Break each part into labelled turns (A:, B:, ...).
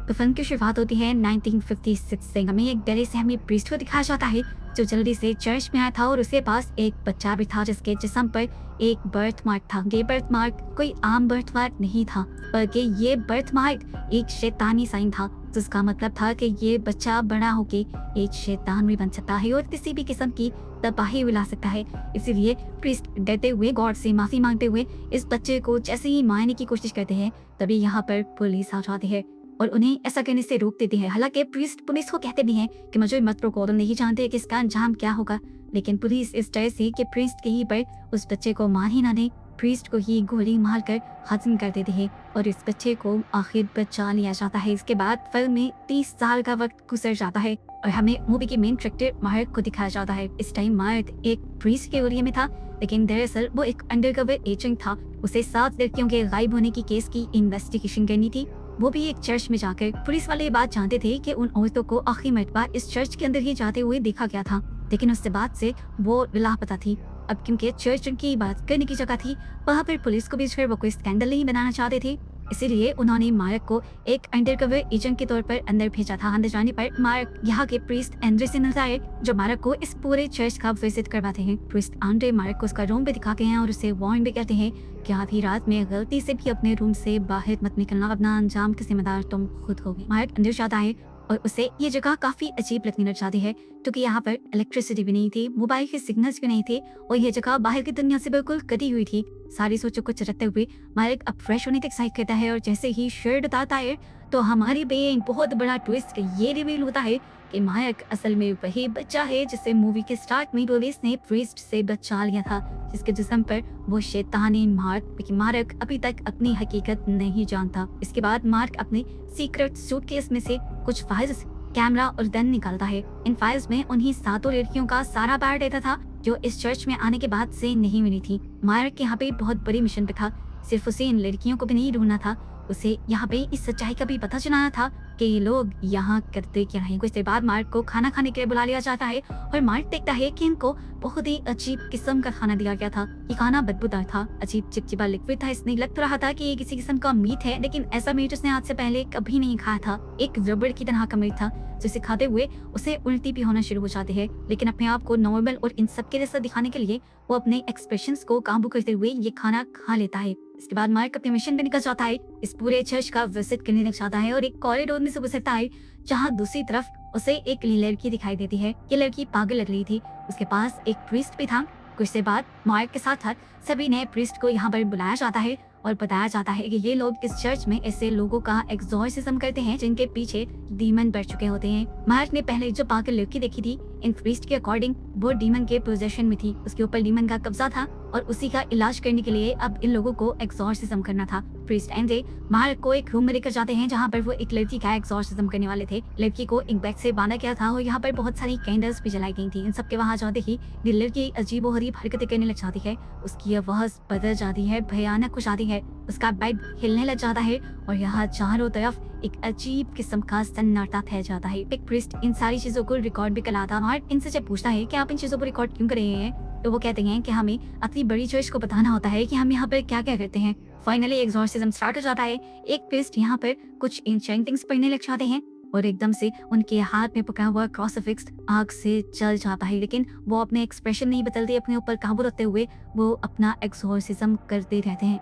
A: तो फिल्म की शुरुआत होती है 1956 से। हमें एक गले से हमें प्रीस्ट को दिखाया जाता है जो जल्दी से चर्च में आया था और उसके पास एक बच्चा भी था जिसके जिस्म पर एक बर्थ मार्क था। ये बर्थ मार्क कोई आम बर्थ मार्क नहीं था, बल्कि ये बर्थ मार्क एक शैतानी साइन था, जिसका मतलब था कि ये बच्चा बड़ा होके एक शैतान भी बन सकता है और किसी भी किस्म की तबाही भी ला सकता है। इसीलिए प्रीस्ट डरते हुए गॉड से माफी मांगते हुए इस बच्चे को जैसे ही मारने की कोशिश करते हैं, तभी यहाँ पर पुलिस आ जाती है और उन्हें ऐसा करने से रोक देती है। हालांकि प्रीस्ट पुलिस को कहते भी हैं कि मुझे मत रोको, तुम नहीं जानते कि इसका अंजाम क्या होगा, लेकिन पुलिस इस तरह से कि प्रीस्ट कहीं पर उस बच्चे को मार ही ना दे, प्रीस्ट को ही गोली मारकर खत्म कर देते हैं और इस बच्चे को आखिर बचा लिया जाता है। इसके बाद फिल्म में 30 साल का वक्त गुजर जाता है और हमें मूवी के मेन कैरेक्टर मार्क को दिखाया जाता है। इस टाइम मार्क एक प्रीस्ट के एरिया में था, लेकिन दरअसल वो एक अंडरकवर एजेंट था। उसे 7 लड़कियों के गायब होने की केस की इन्वेस्टिगेशन करनी थी, वो भी एक चर्च में जाकर। पुलिस वाले ये बात जानते थे कि उन औरतों को आखिरी मर्तबा इस चर्च के अंदर ही जाते हुए देखा गया था, लेकिन उसके बाद से वो लापता थी। अब क्योंकि चर्च की बात करने की जगह थी, वहाँ पर पुलिस को भी वो कोई स्कैंडल नहीं बनाना चाहते थे, इसीलिए उन्होंने मार्क को एक अंडरकवर एजेंट के तौर पर अंदर भेजा था। अंदर जाने पर मार्क यहाँ के प्रीस्ट एंड्रे से मिलता है जो मार्क को इस पूरे चर्च का विजिट करवाते हैं। प्रीस्ट एंड्रे मार्क को उसका रूम भी दिखाते हैं और उसे वार्न भी करते हैं कि आधी रात में गलती से भी अपने रूम से बाहर मत निकलना, अपना अंजाम की जिम्मेदार तुम खुद होगी। मार्क अंदर जाता है और उसे ये जगह काफी अजीब लगने लग जाती है क्योंकि यहाँ पर इलेक्ट्रिसिटी भी नहीं थी, मोबाइल के सिग्नल्स भी नहीं थे और ये जगह बाहर की दुनिया से बिल्कुल कटी हुई थी। सारी सोचों को चरकते हुए मार्क अब फ्रेश होने तक साइड करता है और जैसे ही शर्ट उतारता है तो हमारी बेन बहुत बड़ा ट्विस्ट ये रिवील होता है कि मार्क असल में वही बच्चा है जिसे मूवी के स्टार्ट में पुलिस ने प्रीस्ट से बचा लिया था, जिसके जिस्म पर वो शैतानी मार्क अभी तक अपनी हकीकत नहीं जानता। इसके बाद मार्क अपने सीक्रेट सूटकेस में से कुछ फाइल्स, कैमरा और गन निकालता है। इन फाइल्स में उन्हीं 7 लड़कियों का सारा बायोडाटा था जो इस चर्च में आने के बाद से नहीं मिली थी। मार्क यहाँ पे बहुत बड़ी मिशन पे था, सिर्फ उसे इन लड़कियों को भी नहीं ढूंढना था, उसे यहाँ पे इस सच्चाई का भी पता चलाना था कि ये लोग यहाँ करते क्या हैं। कुछ देर बाद मार्क को खाना खाने के लिए बुला लिया जाता है और मार्क देखता है कि इनको बहुत ही अजीब किस्म का खाना दिया गया था। ये खाना बदबूदार था, अजीब चिपचिपा लिक्विड था। इसने लग तो रहा था कि ये किसी किस्म का मीट है, लेकिन ऐसा मीट उसने आज से पहले कभी नहीं खाया था। एक रबड़ की तरह का मीट था जिसे खाते हुए उसे उल्टी भी होना शुरू हो जाती है, लेकिन अपने आप को नॉर्मल और इन सब के जैसा दिखाने के लिए वो अपने एक्सप्रेशंस को काबू करते हुए ये खाना खा लेता है। इसके बाद मार्क अपने मिशन पे निकल जाता है, इस पूरे चर्च का विजिट करने लग जाता है और एक कॉरिडोर में से गुजरता है जहाँ दूसरी तरफ उसे एक लड़की दिखाई देती है। ये लड़की पागल लग रही थी, उसके पास एक प्रीस्ट भी था। कुछ देर बाद मार्क के साथ सभी नए प्रीस्ट को यहाँ पर बुलाया जाता है और बताया जाता है कि ये लोग इस चर्च में ऐसे लोगों का एक्सॉर्सिज्म करते हैं जिनके पीछे डीमन बैठ चुके होते हैं। मार्क ने पहले जो पागल लड़की देखी थी, इन प्रीस्ट के अकॉर्डिंग वो डीमन के पोजेशन में थी, उसके ऊपर डीमन का कब्जा था और उसी का इलाज करने के लिए अब इन लोगों को एक्सॉर्सिज्म करना था। प्रीस्ट एंड्रे मार्क को एक रूम में लेकर जाते हैं जहाँ पर वो एक लड़की का एक्सॉर्सिज्म करने वाले थे। लड़की को एक बैग से बांधा गया था और यहाँ पर बहुत सारी कैंडल्स भी जलाई गई थी। इन सबके वहाँ जाते ही ये लड़की अजीबोगरीब हरकतें करने लग जाती है, उसकी आवाज बदल जाती है, भयानक हो जाती है, उसका बेड हिलने लग जाता है और यहाँ चारों तरफ एक अजीब किस्म का सन्नाटा फैल जाता है। एक प्रीस्ट इन सारी चीजों को रिकॉर्ड भी कराता है। इनसे जब पूछता है कि आप इन चीजों को रिकॉर्ड क्यों कर रहे हैं, तो वो कहते हैं कि हमें अपनी बड़ी चर्च को बताना होता है कि हम यहाँ पर क्या क्या करते हैं। फाइनली एक्सॉर्सिज्म स्टार्ट हो जाता है। एक प्रीस्ट यहाँ पर कुछ एन्चेंटिंग्स पढ़ने लग जाते हैं और एकदम से उनके हाथ में पकड़ा हुआ क्रूसीफिक्स आग से जल जाता है, लेकिन वो अपने एक्सप्रेशन नहीं बदलते, अपने ऊपर काबू रखते हुए वो अपना एक्सॉर्सिज्म करते रहते हैं।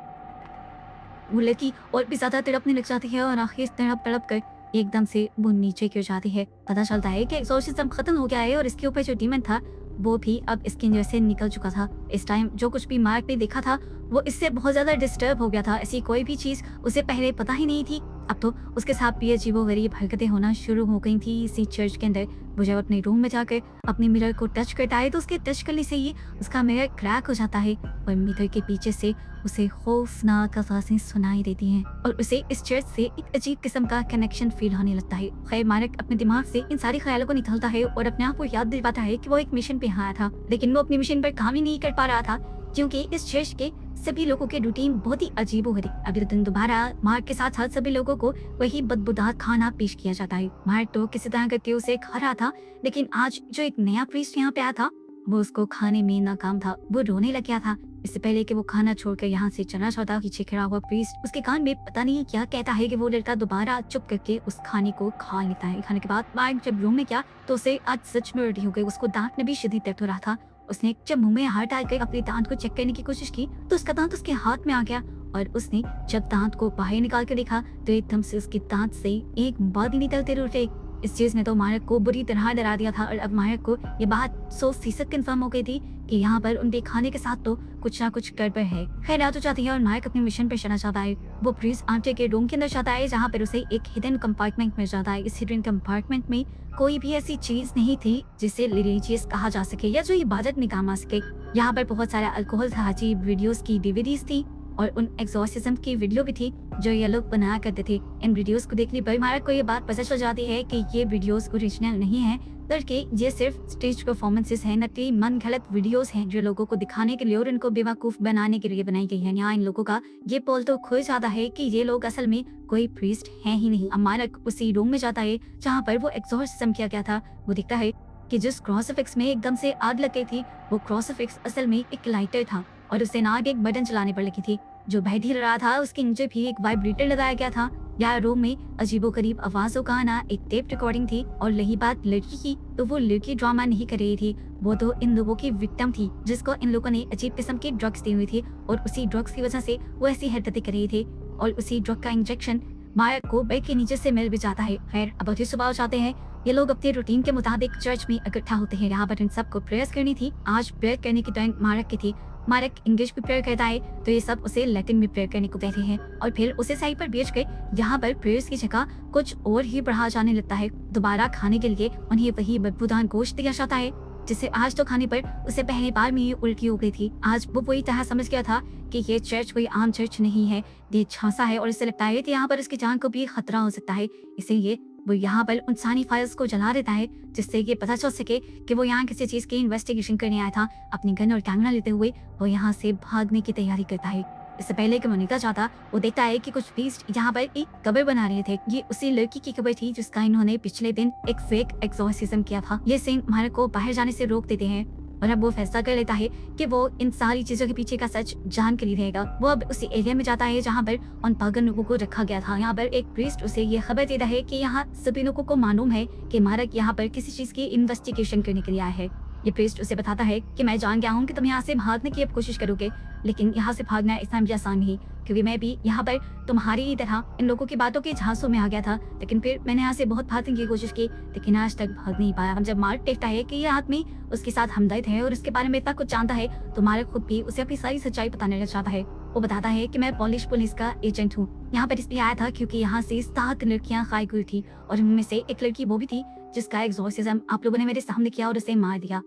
A: वो लड़की और भी ज्यादा तड़पने लग जाती है और आखिर तड़प तड़प कर एकदम से वो नीचे गिर जाती है। पता चलता है कि एक्सॉर्सिज्म खत्म हो गया है और इसके ऊपर जो डीमन था वो भी अब इसके अंदर से निकल चुका था। इस टाइम जो कुछ भी मार्क ने देखा था वो इससे बहुत ज्यादा डिस्टर्ब हो गया था। ऐसी कोई भी चीज उसे पहले पता ही नहीं थी। अब तो उसके साथ भी अजीबोगरीब हरकतें होना शुरू हो गई थी इसी चर्च के अंदर। वो जब अपने रूम में जाकर अपने मिरर को टच करता है तो उसके टच करने से ही उसका मिरर क्रैक हो जाता है और मिरर के पीछे से उसे खौफनाक आवाज़ें सुनाई देती हैं और उसे इस चर्च से एक अजीब किस्म का कनेक्शन फील होने लगता है। खैर मार्क अपने दिमाग से इन सारी ख्यालों को निकालता है और अपने आप को याद दिलाता है कि वो एक मिशन पे आया था, लेकिन वो अपनी मिशन पर काम ही नहीं कर पा रहा था क्योंकि इस चर्च के सभी लोगों के रूटीन बहुत ही अजीबोगरीब। अगले दिन दोबारा मार्क के साथ साथ सभी लोगों को वही बदबूदार खाना पेश किया जाता है। मार्क तो किसी तरह करके उसे खा रहा था, लेकिन आज जो एक नया प्रीस्ट यहाँ पे आया था वो उसको खाने में नाकाम था। वो रोने लग गया था, इससे पहले कि वो खाना छोड़कर यहाँ से चला जाता, पीछे खड़ा हुआ प्रीस्ट उसके कान में पता नहीं क्या कहता है कि वो लड़का दोबारा चुप करके उस खाने को खा लेता है। खाने के बाद मार्क जब रूम में गया तो उसे आज सच में उल्टी हो गई। उसको दांत में भी शदीद दर्द हो रहा था। उसने जब मुंह में हाथ डालकर अपने दांत को चेक करने की कोशिश की तो उसका दांत उसके हाथ में आ गया और उसने जब दांत को बाहर निकाल कर देखा तो एकदम से उसके दांत से एक बाल भी निकलते उठे। इस चीज ने तो मार्क को बुरी तरह डरा दिया था और अब मार्क को ये बात 100% कंफर्म हो गई थी कि यहाँ पर उनके खाने के साथ तो कुछ ना कुछ गड़बड़ है। खैर रात हो जाती है और मार्क अपने मिशन पर चला जाता है। वो प्रीस्ट आंटे के रूम के अंदर जाता है जहाँ पर उसे एक हिडन कंपार्टमेंट मिल जाता है। इस हिडन कंपार्टमेंट में कोई भी ऐसी चीज नहीं थी जिसे रिलीजियस कहा जा सके या जो इबादत में काम आ सके। यहाँ पर बहुत सारा अल्कोहल था, अजीब वीडियोस की डीवीडीज थी और उन एग्जॉर्सिज्म की वीडियो भी थी जो ये लोग बनाया करते थे। इन वीडियोस को देखने पर मार्क को ये बात पता चल जाती है कि ये वीडियोस ओरिजिनल नहीं है, बल्कि ये सिर्फ स्टेज परफॉर्मेंसेस हैं, नकली मन गलत वीडियोस हैं जो लोगों को दिखाने के लिए और उनको बेवकूफ बनाने के लिए बनाई गई है। यहाँ इन लोगों का ये पोल तो खुल जाता है कि ये लोग असल में कोई प्रीस्ट है ही नहीं। अब मार्क उसी रूम में जाता है जहाँ पर वो एग्जॉर्सिज्म किया गया था। वो दिखता है कि जिस क्रॉसफिक्स में एकदम से आग लग गई थी वो क्रॉसफिक्स असल में एक लाइटर था और उसे नाग एक बटन चलाने पर लगी थी। जो बैठ ही रहा था उसके नीचे भी एक वाइब्रेटर लगाया गया था। यहाँ रूम में अजीबोगरीब आवाजों का आना एक टेप रिकॉर्डिंग थी। और रही बात लड़की की तो वो लड़की ड्रामा नहीं कर रही थी, वो तो इन लोगों की विक्टिम थी जिसको इन लोगों ने अजीब किस्म की ड्रग्स दी हुई थी और उसी ड्रग्स की वजह से वो ऐसी हरकतें कर रही थी और उसी ड्रग का इंजेक्शन मार्क को बेड के नीचे से मिल भी जाता है। खैर अब अगली सुबह हो जाते हैं। ये लोग अपने रूटीन के मुताबिक चर्च में इकट्ठा होते हैं। यहाँ पर इन सबको प्रेयर्स करनी थी। आज प्रेयर करने की टाइम मार्क की थी। मार्क इंग्लिश में प्रेयर करता है तो ये सब उसे लैटिन में प्रेयर करने को कहते हैं और फिर उसे साइड पर बेच के यहाँ पर प्रेयर्स की जगह कुछ और ही बढ़ा जाने लगता है। दोबारा खाने के लिए उन्हें वही बदबूदार गोश्त दिया जाता है जिसे आज तो खाने पर उसे पहली बार में ही उल्टी हो गई थी। आज वो पूरी तरह समझ गया था कि ये चर्च कोई आम चर्च नहीं है, ये झांसा है और इसे लगता है कि यहाँ पर उसकी जान को भी खतरा हो सकता है। इसीलिए वो यहाँ पर उन सारी फाइल्स को जला देता है जिससे ये पता चल सके कि वो यहाँ किसी चीज की इन्वेस्टिगेशन करने आया था। अपनी गन और कैमरा लेते हुए वो यहाँ से भागने की तैयारी करता है। इससे पहले कि वो निकल जाता वो देखता है कि कुछ प्रीस्ट यहाँ पर एक कब्र बना रहे थे। ये उसी लड़की की कब्र थी जिसका इन्होंने पिछले दिन एक फेक एग्जॉर्सिज्म किया था। ये सीन मार्क को बाहर जाने से रोक देते हैं और अब वो फैसला कर लेता है कि वो इन सारी चीजों के पीछे का सच जान कर ही रहेगा। वो अब उसी एरिया में जाता है जहाँ पर उन पागल लोगों को रखा गया था। यहाँ पर एक प्रीस्ट उसे ये खबर देता है कि यहाँ सभी लोगों को मालूम है कि मार्क यहाँ पर किसी चीज की इन्वेस्टिगेशन करने के लिए आया है। ये प्रीस्ट उसे बताता है कि मैं जान गया हूँ कि तुम यहाँ से भागने की अब कोशिश करोगे, लेकिन यहाँ से भागना इतना भी आसान नहीं, क्योंकि मैं भी यहाँ पर तुम्हारी ही तरह इन लोगों की बातों के झांसों में आ गया था। लेकिन फिर मैंने यहाँ से बहुत भागने की कोशिश की लेकिन आज तक भाग नहीं पाया। जब मार्क देखता है कि ये आदमी उसके साथ हमदर्द है और उसके बारे में इतना कुछ जानता है तो मार्क खुद भी उसे अपनी सारी सच्चाई बताने लग जाता है। वो बताता है कि मैं पॉलिश पुलिस का एजेंट हूँ, यहाँ पर इसलिए आया था क्योंकि यहाँ से 7 लड़कियां गायब हुई थी और उनमें से एक लड़की वो भी थी जिसका एग्जॉर्सिज्म आप लोगों ने मेरे सामने किया और उसे मार दिया।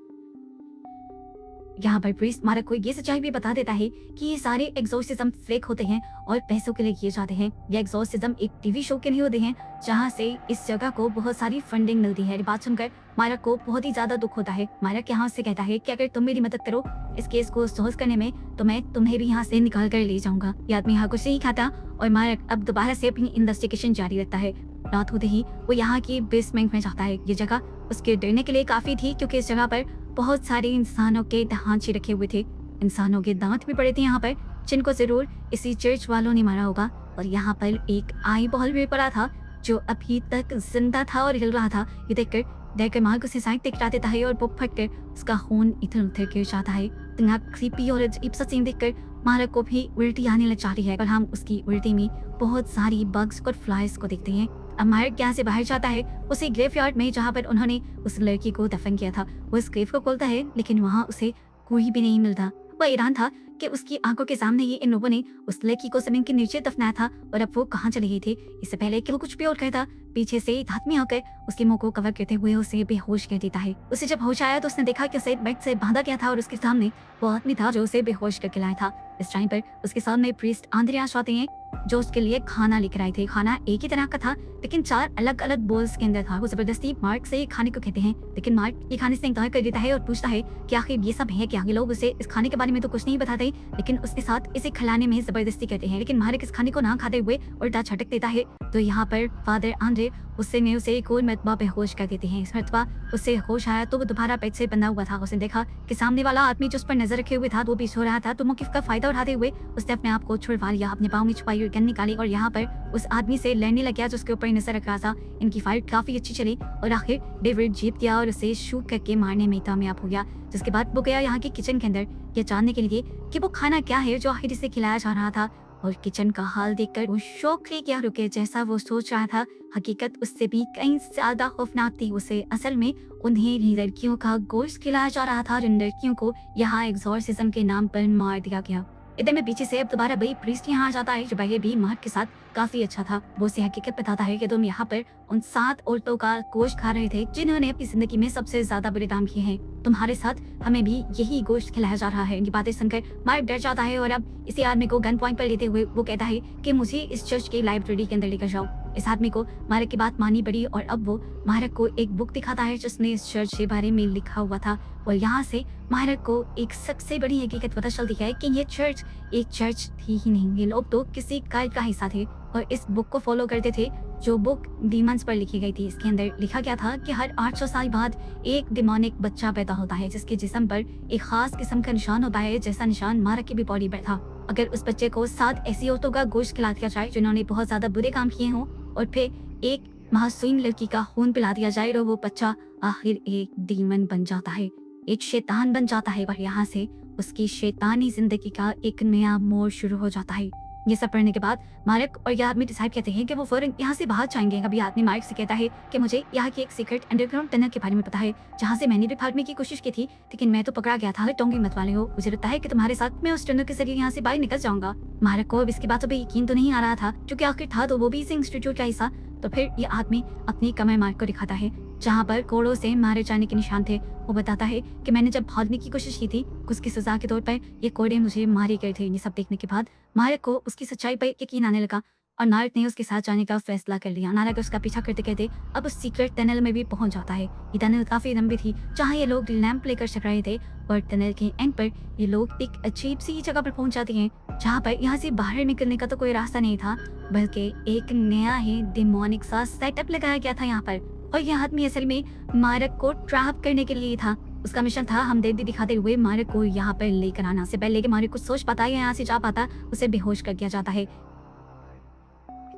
A: यहाँ पर प्रीस्ट मार्क को ये सच्चाई भी बता देता है कि ये सारे एग्जॉर्सिज्म फेक होते हैं और पैसों के लिए किए जाते हैं। ये एग्जॉर्सिज्म एक टीवी शो के नहीं होते हैं जहाँ से इस जगह को बहुत सारी फंडिंग मिलती है। बात सुनकर मार्क को बहुत ही ज्यादा दुख होता है। मार्क यहाँ से कहता है कि अगर तुम मेरी मदद करो इस केस को सॉल्व करने में तो मैं तुम्हें भी यहाँ से निकाल कर ले जाऊंगा। ये आदमी यहाँ कुछ नहीं खाता और मार्क अब दोबारा से अपनी इन्वेस्टिगेशन जारी रखता है। रात होते ही वो यहाँ की बेसमेंट में जाता है। ये जगह उसके डरने के लिए काफी थी क्योंकि इस जगह पर बहुत सारे इंसानों के ढांचे रखे हुए थे। इंसानों के दांत भी पड़े थे यहाँ पर जिनको जरूर इसी चर्च वालों ने मारा होगा। और यहाँ पर एक आई बॉल भी पड़ा था जो अभी तक जिंदा था और हिल रहा था। ये देखकर मार्क उसे साइड दिखा देता है और वो फट कर उसका खून इधर उधर गिर जाता है। इतना क्रीपी और अजीब सा सीन देखकर मार्क को भी उल्टी आने लग जाती है और हम उसकी उल्टी में बहुत सारी बग्स और फ्लाइज को देखते हैं। अब मार्क यहाँ से बाहर जाता है उसी ग्रेवयार्ड में जहाँ पर उन्होंने उस लड़की को दफन किया था। वो इस ग्रेव को खोलता है लेकिन वहाँ उसे कोई भी नहीं मिलता। वो हैरान था कि उसकी आंखों के सामने ही इन लोगों ने उस लड़की को जमीन के नीचे दफनाया था और अब वो कहाँ चली गई थी। इससे पहले कि वो कुछ भी और कहता पीछे से एक आदमी आकर उसके मुंह को कवर करते हुए उसे बेहोश कर देता है। उसे जब होश आया तो उसने देखा कि उसे बेड से बांधा गया था और उसके सामने वो आदमी था जो उसे बेहोश करके लाया था। इस टाइम पर उसके सामने प्रीस्ट आंद्रियास आते हैं जो उसके लिए खाना लेकर आए थे। खाना एक ही तरह का था लेकिन 4 अलग अलग बोल्स के अंदर था। वो जबरदस्ती मार्क से खाने को कहते हैं लेकिन मार्क ये खाने से इनकार कर देता है और पूछता है कि आखिर ये सब है क्या। ये लोग उसे इस खाने के बारे में तो कुछ नहीं बताते लेकिन उसके साथ इसे खिलाने में जबरदस्ती करते हैं। लेकिन मार्क इस खाने को ना खाते हुए उल्टा झटक देता है। तो यहाँ पर फादर आंद्रे से उससे ने उसे एक और मरतबा बेहोश कर देते हैं। इस मरतबा उससे होश आया तो वो दोबारा बेड से बंधा हुआ था। उसने देखा कि सामने वाला आदमी जो उस पर नजर रखे हुए था वो भी सो रहा था। तो मौके का फायदा उठाते हुए उसने अपने आप को छुड़वा लिया, अपने पाँव में छुपाई और गन निकाली और यहाँ पर उस आदमी से लड़ने लग गया जो उसके ऊपर नजर रख रहा था। इनकी फाइट काफी अच्छी चली और आखिर डेविड जीत गया और उसे शूट करके मारने में कामयाब हो गया। जिसके बाद वो गया यहाँ के किचन के अंदर ये जानने के लिए कि वो खाना क्या है जो आखिर इसे खिलाया जा रहा था। और किचन का हाल देखकर वो शौक ले गया। रुके जैसा वो सोच रहा था हकीकत उससे भी कहीं ज्यादा खौफनाक थी। उसे असल में उन्हें लड़कियों का गोश्त खिलाया जा रहा था, जिन लड़कियों को यहाँ एग्जॉर्सिज्म के नाम पर मार दिया गया। इतने में पीछे से अब दोबारा वही प्रीस्ट यहाँ आ जाता है जो पहले भी मार्क के साथ काफी अच्छा था। वो उसे हकीकत बताता है कि तुम यहाँ पर उन 7 औरतों का गोश्त खा रहे थे जिन्होंने अपनी जिंदगी में सबसे ज्यादा बुरे काम किए हैं। तुम्हारे साथ हमें भी यही गोश्त खिलाया जा रहा है। इनकी बातें सुनकर मार्क डर जाता है और अब इसी आदमी को गन पॉइंट पर लेते हुए वो कहता है कि मुझे इस चर्च की लाइब्रेरी के अंदर लेकर जाओ। इस आदमी को मार्क की बात माननी पड़ी और अब वो मार्क को एक बुक दिखाता है जिसने इस चर्च के बारे में लिखा हुआ था। और यहाँ से मार्क को एक सबसे बड़ी हकीकत पता चलती है कि ये चर्च एक चर्च थी ही नहीं, ये लोग तो किसी कल्ट का हिस्सा थे और इस बुक को फॉलो करते थे जो बुक डीमंस पर लिखी गई थी। इसके अंदर लिखा गया था कि हर 800 साल बाद एक डिमोनिक बच्चा पैदा होता है जिसके जिस्म पर एक खास किस्म का निशान होता है, जैसा निशान मार्क की भी बॉडी पर था। अगर उस बच्चे को 7 ऐसी औरतों का गोश्त खिला दिया जाए जिन्होंने बहुत ज्यादा बुरे काम किए हों और फिर एक मासूम लड़की का खून पिला दिया जाए तो वो बच्चा आखिर एक डीमन बन जाता है, एक शैतान बन जाता है। और यहाँ से उसकी शैतानी जिंदगी का एक नया मोड़ शुरू हो जाता है। ये सब पढ़ने के बाद मार्क और यह आदमी डिसाइड कहते हैं कि वो फौरन यहाँ से बाहर जाएंगे। अभी आदमी मार्क से कहता है कि मुझे यहाँ की एक सीक्रेट अंडरग्राउंड टनल के बारे में पता है जहाँ से मैंने भी भागने की कोशिश की थी लेकिन मैं तो पकड़ा गया था। टोंगी मत वाले हो, मुझे लगता है कि तुम्हारे साथ मैं उस टनल के जरिए यहाँ से बाहर निकल जाऊंगा। मार्क को अब इसकी बातों पर यकीन तो नहीं आ रहा था क्योंकि आखिर था तो वो भी इस इंस्टीट्यूट का हिस्सा। तो फिर ये आदमी अपनी कमर मार्क को दिखाता है जहाँ पर कोड़ों से मारे जाने के निशान थे। वो बताता है कि मैंने जब भागने की कोशिश की थी उसकी सजा के तौर पर ये कोड़े मुझे मारे गए थे। ये सब देखने के बाद मार्क को उसकी सच्चाई पर यकीन आने लगा और नारक ने उसके साथ जाने का फैसला कर लिया। नारक उसका पीछा करते करते अब उस सीक्रेट टनल में भी पहुंच जाता है। ये टनल काफी लंबी थी जहाँ ये लोग लैंप लेकर चल रहे थे और टनल के एंड पर ये लोग एक अजीब सी जगह पर पहुंच जाते हैं जहाँ पर यहाँ से बाहर निकलने का तो कोई रास्ता नहीं था बल्कि एक नया ही डिमोनिक सा सेटअप लगाया गया था यहाँ पर। और यह आदमी असल में मार्क को ट्रैप करने के लिए था। उसका मिशन था हमदर्दी दिखाते हुए मार्क को यहाँ पर लेकर आना। से पहले कि मार्क कुछ सोच पाता या यहाँ से जा पाता उसे बेहोश कर दिया जाता है।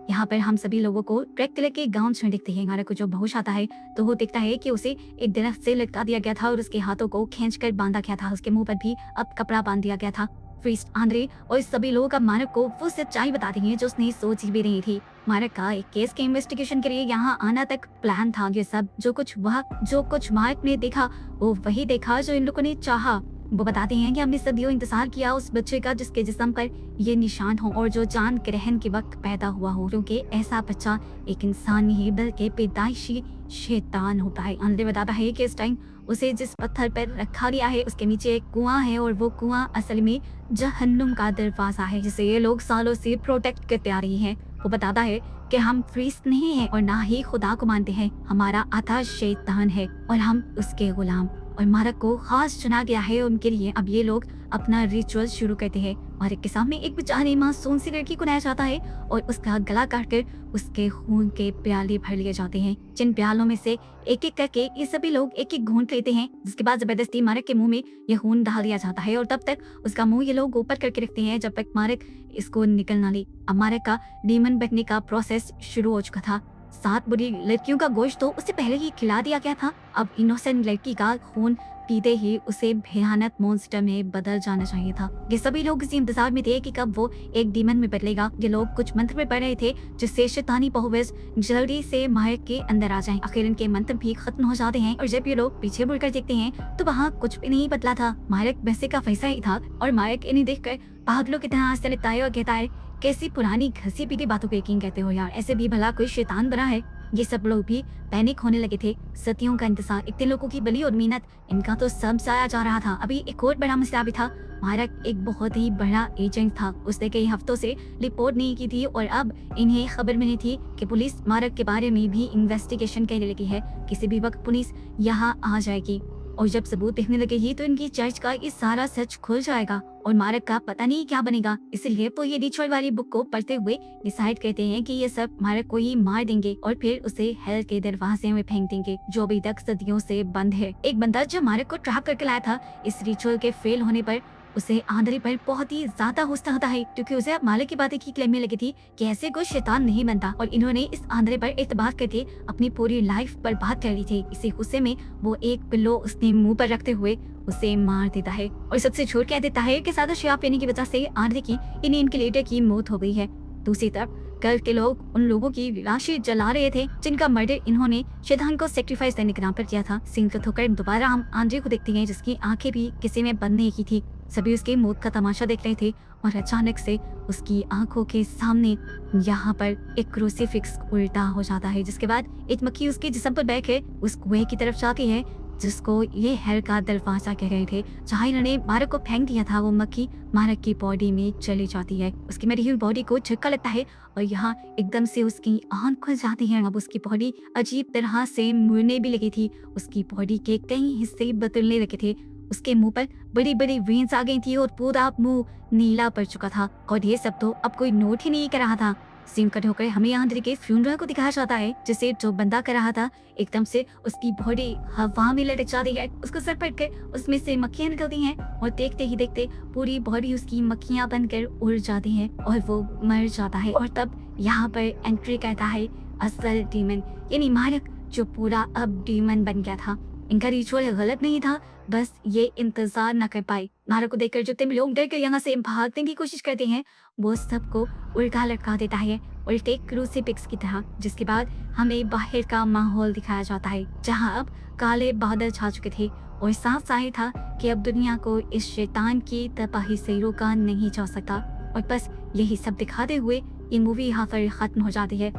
A: यहाँ पर हम सभी लोगों को ट्रैक कलर के गाउन में दिखते हैं। मार्क को जो बेहोश आता है तो वो देखता है कि उसे एक दरख्त से लटका दिया गया था और उसके हाथों को खींचकर बांधा गया था। उसके मुंह पर भी अब कपड़ा बांध दिया गया था। प्रीस्ट आंद्रे और इस सभी लोग अब मार्क को वो सच्चाई बताते हैं जो उसने सोची भी नहीं थी। मार्क का एक केस के इन्वेस्टिगेशन के लिए यहाँ आना तक प्लान था। ये सब जो कुछ मार्क ने देखा वो वही देखा जो इन लोगों ने चाहा। वो बताते हैं कि हमने सदियों इंतजार किया उस बच्चे का जिसके जिस्म पर ये निशान हो और जो जान ग्रहण के वक्त पैदा हुआ हो, क्योंकि ऐसा बच्चा एक इंसान नहीं बल्कि पैदाइशी शैतान होता है। आंद्रे बताता है कि इस टाइम उसे जिस पत्थर पर रखा गया है उसके नीचे एक कुआं है और वो कुआं असल में जहन्नुम का दरवाजा है जिसे ये लोग सालों से प्रोटेक्ट करते आ रही हैं। वो बताता है कि हम प्रीस्ट नहीं हैं और ना ही खुदा को मानते हैं, हमारा आता शैतान है और हम उसके गुलाम। और मार्क को खास चुना गया है उनके लिए। अब ये लोग अपना रिचुअल शुरू करते हैं। मार्क के सामने एक बेचारी मासूम सी लड़की को लाया जाता है और उसका गला काटकर उसके खून के प्याले भर लिए जाते हैं, जिन प्यालों में से एक एक करके ये सभी लोग एक एक घूंट लेते हैं, जिसके बाद जबरदस्ती मार्क के मुंह में यह खून डाल दिया जाता है और तब तक उसका मुंह ये लोग ऊपर करके रखते हैं जब तक मार्क इसको निकल ना ले। अब मार्क का डीमन बनने का प्रोसेस शुरू हो चुका था। 7 बुरी लड़कियों का गोश्त तो उससे पहले ही खिला दिया गया था। अब इनोसेंट लड़की का खून पीते ही उसे भयानक मॉन्स्टर में बदल जाना चाहिए था। ये सभी लोग इसी इंतजार में थे कि कब वो एक डीमन में बदलेगा। ये लोग कुछ मंत्र में पढ़ रहे थे जिससे शैतानी पहुवज जल्दी से मार्क के अंदर आ जाएं। आखिर इनके मंत्र भी खत्म हो जाते हैं और जब ये लोग पीछे मुड़कर देखते हैं तो वहाँ कुछ भी नहीं बदला था। मार्क वैसे का वैसा ही था और मार्क इन्हें देखकर पागलों की तरह हंसने लगता है और कहता है कैसी पुरानी घसी पीटी बातों को यकीन कहते हो यार, ऐसे भी भला कोई शैतान बना है। ये सब लोग भी पैनिक होने लगे थे। सदियों का इंतजार, इतने लोगों की बली और मेहनत, इनका तो सब जाया जा रहा था। अभी एक और बड़ा मसला भी था। मार्क एक बहुत ही बड़ा एजेंट था, उसने कई हफ्तों से रिपोर्ट नहीं की थी और अब इन्हें खबर मिली थी कि पुलिस मार्क के बारे में भी इन्वेस्टिगेशन करने लगी है। किसी भी वक्त पुलिस यहाँ आ जाएगी और जब सबूत दिखने लगेगी तो इनकी चर्च का ये सारा सच खुल जाएगा और मार्क का पता नहीं क्या बनेगा। इसलिए वो ये रिचुअल वाली बुक को पढ़ते हुए डिसाइड करते हैं कि ये सब मार्क को ही मार देंगे और फिर उसे हेल के दरवाजे में फेंक देंगे, जो अभी तक सदियों से बंद है। एक बंदा जो मार्क को ट्रैप करके लाया था, इस रिचुअल के फेल होने पर उसे आंधळे पर बहुत ही ज्यादा गुस्सा होता है, क्योंकि उसे अब मालिक की बातें ठीक लगने लगी थी कि ऐसे कोई शैतान नहीं बनता और इन्होंने इस आंधळे पर एतबार करके अपनी पूरी लाइफ बर्बाद कर ली थी। इसी गुस्से में वो एक पिल्लो उसने मुंह पर रखते हुए उसे मार देता है और सबसे झूठ कह देता है कि ज्यादा शराब पीने की वजह से आंधळे की इन इनक्यूलेटर की मौत हो गई है। दूसरी तरफ कल के लोग उन लोगों की लाशें जला रहे थे जिनका मर्डर इन्होंने शैतान को सेक्रीफाइस देने के नाम पर किया था। सीन कट होकर दोबारा हम आंद्रे को देखते हैं जिसकी आंखें भी किसी में बंद नहीं की थी। सभी उसकी मौत का तमाशा देख रहे थे और अचानक से उसकी आंखों के सामने यहाँ पर एक क्रूसीफिक्स उल्टा हो जाता है, जिसके बाद एक मक्खी उसके जिस्म पर बैठ कर उस कुएं की तरफ जाती है जिसको ये हेल का दरवाजा कह रहे थे। जहाँ इन्होंने मारक को फेंक दिया था, वो मक्खी मारक की बॉडी में चली जाती है। उसकी मरी हुई बॉडी को झटका लगता है और यहाँ एकदम से उसकी आंख खुल जाती है। अब उसकी बॉडी अजीब तरह से मुड़ने भी लगी थी, उसकी बॉडी के कई हिस्से बदलने लगे थे। उसके मुंह पर बड़ी बड़ी वेन्स आ गई थी और पूरा मुंह नीला पड़ चुका था और ये सब तो अब कोई नोट ही नहीं कर रहा था। सीन कट होकर हमें आंद्रे के फ्यूनरल को दिखाया जाता है, जिसे जो बंदा कर रहा था एकदम से उसकी बॉडी हवा में लटक जाती है, उसको सर पट कर उसमें से मक्खियां निकलती हैं और देखते ही देखते पूरी बॉडी उसकी मक्खियां बनकर उड़ जाती हैं और वो मर जाता है। और तब यहाँ पर एंट्री करता है असल डीमन, यानी मारक, जो पूरा अब डीमन बन गया था। इनका रिचुअल गलत नहीं था, बस ये इंतजार न कर पाए। मारक को देखकर जो तुम लोग डर कर यहाँ से भागने की कोशिश करते हैं, वो सबको उल्टा लटका देता है उल्टे क्रूसीफिक्स की तरह, जिसके बाद हमें बाहर का माहौल दिखाया जाता है जहाँ अब काले बादल छा चुके थे और साफ जाहिर था कि अब दुनिया को इस शैतान की तबाही से रोका नहीं जा सकता। और बस यही सब दिखाते हुए ये मूवी यहाँ पर खत्म हो जाती है।